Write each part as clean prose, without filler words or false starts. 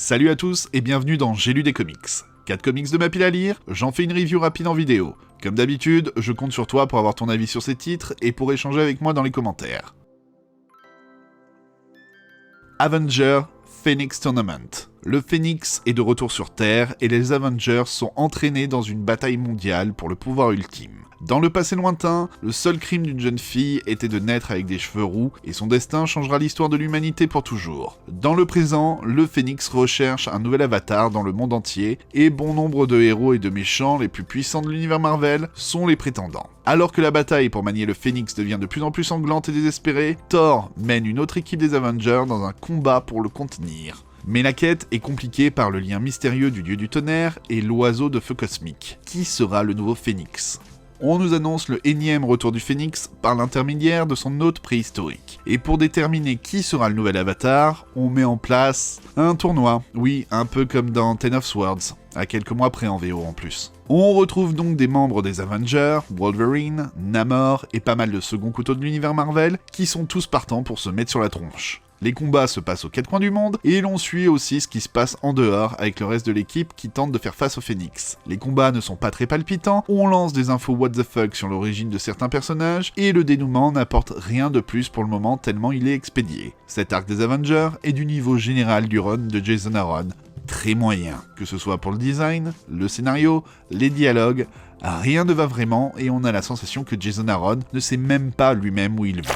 Salut à tous et bienvenue dans J'ai lu des comics. 4 comics de ma pile à lire, j'en fais une review rapide en vidéo. Comme d'habitude, je compte sur toi pour avoir ton avis sur ces titres et pour échanger avec moi dans les commentaires. Avengers Phoenix Tournament. Le Phénix est de retour sur Terre et les Avengers sont entraînés dans une bataille mondiale pour le pouvoir ultime. Dans le passé lointain, le seul crime d'une jeune fille était de naître avec des cheveux roux et son destin changera l'histoire de l'humanité pour toujours. Dans le présent, le Phénix recherche un nouvel avatar dans le monde entier et bon nombre de héros et de méchants les plus puissants de l'univers Marvel sont les prétendants. Alors que la bataille pour manier le Phénix devient de plus en plus sanglante et désespérée, Thor mène une autre équipe des Avengers dans un combat pour le contenir. Mais la quête est compliquée par le lien mystérieux du dieu du tonnerre et l'oiseau de feu cosmique. Qui sera le nouveau Phénix ? On nous annonce le énième retour du Phénix par l'intermédiaire de son hôte préhistorique. Et pour déterminer qui sera le nouvel avatar, on met en place un tournoi. Oui, un peu comme dans Ten of Swords, à quelques mois près en VO en plus. On retrouve donc des membres des Avengers, Wolverine, Namor et pas mal de seconds couteaux de l'univers Marvel qui sont tous partants pour se mettre sur la tronche. Les combats se passent aux 4 coins du monde, et l'on suit aussi ce qui se passe en dehors avec le reste de l'équipe qui tente de faire face au Phénix. Les combats ne sont pas très palpitants, on lance des infos what the fuck sur l'origine de certains personnages, et le dénouement n'apporte rien de plus pour le moment tellement il est expédié. Cet arc des Avengers est du niveau général du run de Jason Aaron, très moyen, que ce soit pour le design, le scénario, les dialogues, rien ne va vraiment et on a la sensation que Jason Aaron ne sait même pas lui-même où il va.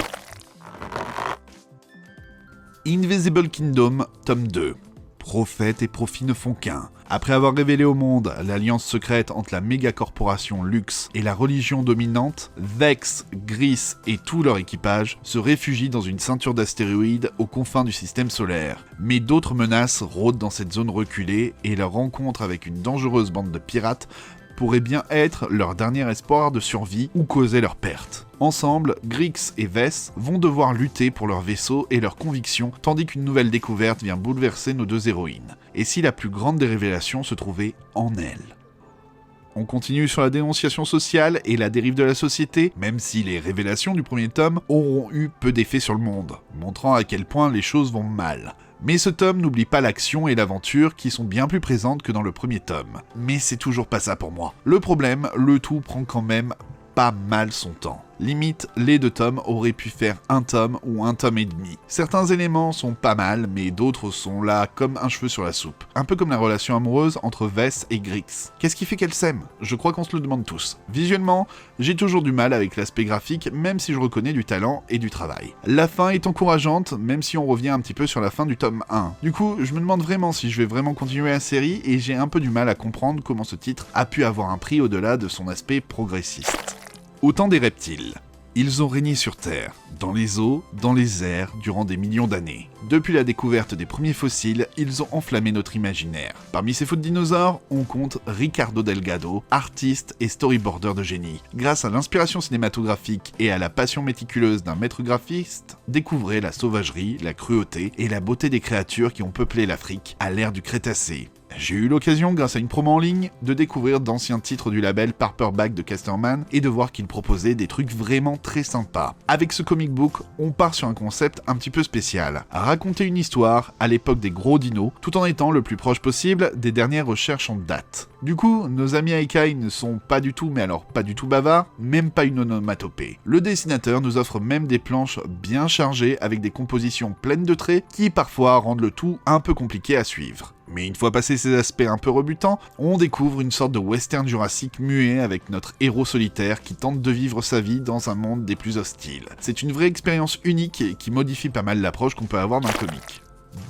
Invisible Kingdom, tome 2. Prophète et profit ne font qu'un. Après avoir révélé au monde l'alliance secrète entre la méga-corporation Lux et la religion dominante, Vex, Gris et tout leur équipage se réfugient dans une ceinture d'astéroïdes aux confins du système solaire. Mais d'autres menaces rôdent dans cette zone reculée et leur rencontre avec une dangereuse bande de pirates pourrait bien être leur dernier espoir de survie ou causer leur perte. Ensemble, Grix et Vess vont devoir lutter pour leur vaisseau et leurs convictions, tandis qu'une nouvelle découverte vient bouleverser nos deux héroïnes. Et si la plus grande des révélations se trouvait en elles ? On continue sur la dénonciation sociale et la dérive de la société, même si les révélations du premier tome auront eu peu d'effet sur le monde, montrant à quel point les choses vont mal. Mais ce tome n'oublie pas l'action et l'aventure qui sont bien plus présentes que dans le premier tome. Mais c'est toujours pas ça pour moi. Le problème, le tout prend quand même pas mal son temps. Limite, les 2 tomes auraient pu faire 1 tome ou 1 tome et demi. Certains éléments sont pas mal, mais d'autres sont là comme un cheveu sur la soupe. Un peu comme la relation amoureuse entre Vess et Grix. Qu'est-ce qui fait qu'elles s'aiment ? Je crois qu'on se le demande tous. Visuellement, j'ai toujours du mal avec l'aspect graphique, même si je reconnais du talent et du travail. La fin est encourageante, même si on revient un petit peu sur la fin du tome 1. Du coup, je me demande vraiment si je vais vraiment continuer la série, et j'ai un peu du mal à comprendre comment ce titre a pu avoir un prix au-delà de son aspect progressiste. Au temps des reptiles. Ils ont régné sur Terre, dans les eaux, dans les airs, durant des millions d'années. Depuis la découverte des premiers fossiles, ils ont enflammé notre imaginaire. Parmi ces faux dinosaures, on compte Ricardo Delgado, artiste et storyboarder de génie. Grâce à l'inspiration cinématographique et à la passion méticuleuse d'un maître graphiste, découvrez la sauvagerie, la cruauté et la beauté des créatures qui ont peuplé l'Afrique à l'ère du Crétacé. J'ai eu l'occasion, grâce à une promo en ligne, de découvrir d'anciens titres du label Paperback de Casterman et de voir qu'il proposait des trucs vraiment très sympas. Avec ce comic book, on part sur un concept un petit peu spécial. Raconter une histoire à l'époque des gros dinos, tout en étant le plus proche possible des dernières recherches en date. Du coup, nos amis Aikai ne sont pas du tout, mais alors pas du tout bavards, même pas une onomatopée. Le dessinateur nous offre même des planches bien chargées avec des compositions pleines de traits qui parfois rendent le tout un peu compliqué à suivre. Mais une fois passé ces aspects un peu rebutants, on découvre une sorte de western jurassique muet avec notre héros solitaire qui tente de vivre sa vie dans un monde des plus hostiles. C'est une vraie expérience unique et qui modifie pas mal l'approche qu'on peut avoir d'un comic.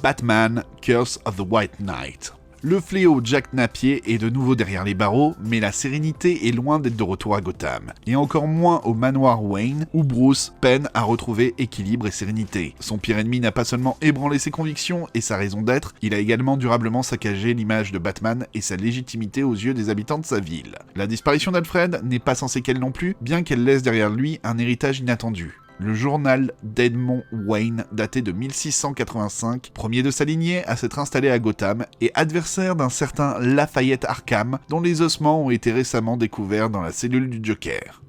Batman, Curse of the White Knight. Le fléau Jack Napier est de nouveau derrière les barreaux, mais la sérénité est loin d'être de retour à Gotham. Et encore moins au manoir Wayne, où Bruce peine à retrouver équilibre et sérénité. Son pire ennemi n'a pas seulement ébranlé ses convictions et sa raison d'être, il a également durablement saccagé l'image de Batman et sa légitimité aux yeux des habitants de sa ville. La disparition d'Alfred n'est pas sans séquelles non plus, bien qu'elle laisse derrière lui un héritage inattendu. Le journal d'Edmond Wayne, daté de 1685, premier de sa lignée à s'être installé à Gotham, et adversaire d'un certain Lafayette Arkham, dont les ossements ont été récemment découverts dans la cellule du Joker.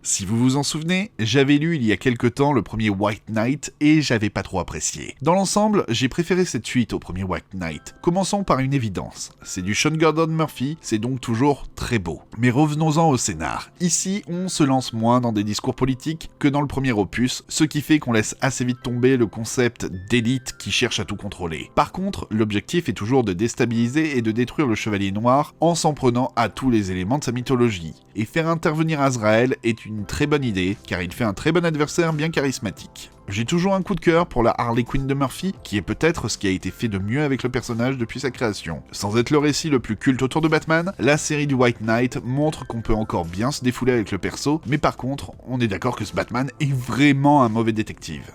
Si vous vous en souvenez, j'avais lu il y a quelque temps le premier White Knight et j'avais pas trop apprécié. Dans l'ensemble, j'ai préféré cette suite au premier White Knight. Commençons par une évidence, c'est du Sean Gordon Murphy, c'est donc toujours très beau. Mais revenons-en au scénar. Ici, on se lance moins dans des discours politiques que dans le premier opus, ce qui fait qu'on laisse assez vite tomber le concept d'élite qui cherche à tout contrôler. Par contre, l'objectif est toujours de déstabiliser et de détruire le Chevalier Noir en s'en prenant à tous les éléments de sa mythologie. Et faire intervenir Azrael est une très bonne idée, car il fait un très bon adversaire bien charismatique. J'ai toujours un coup de cœur pour la Harley Quinn de Murphy, qui est peut-être ce qui a été fait de mieux avec le personnage depuis sa création. Sans être le récit le plus culte autour de Batman, la série du White Knight montre qu'on peut encore bien se défouler avec le perso, mais par contre, on est d'accord que ce Batman est vraiment un mauvais détective.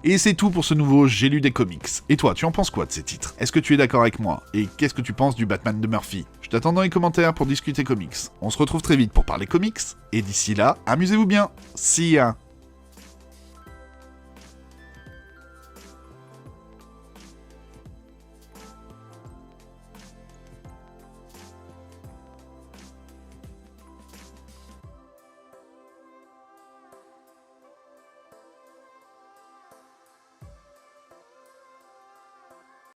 Et c'est tout pour ce nouveau J'ai lu des comics. Et toi, tu en penses quoi de ces titres? Est-ce que tu es d'accord avec moi? Et qu'est-ce que tu penses du Batman de Murphy? Je t'attends dans les commentaires pour discuter comics. On se retrouve très vite pour parler comics, et d'ici là, amusez-vous bien. See ya!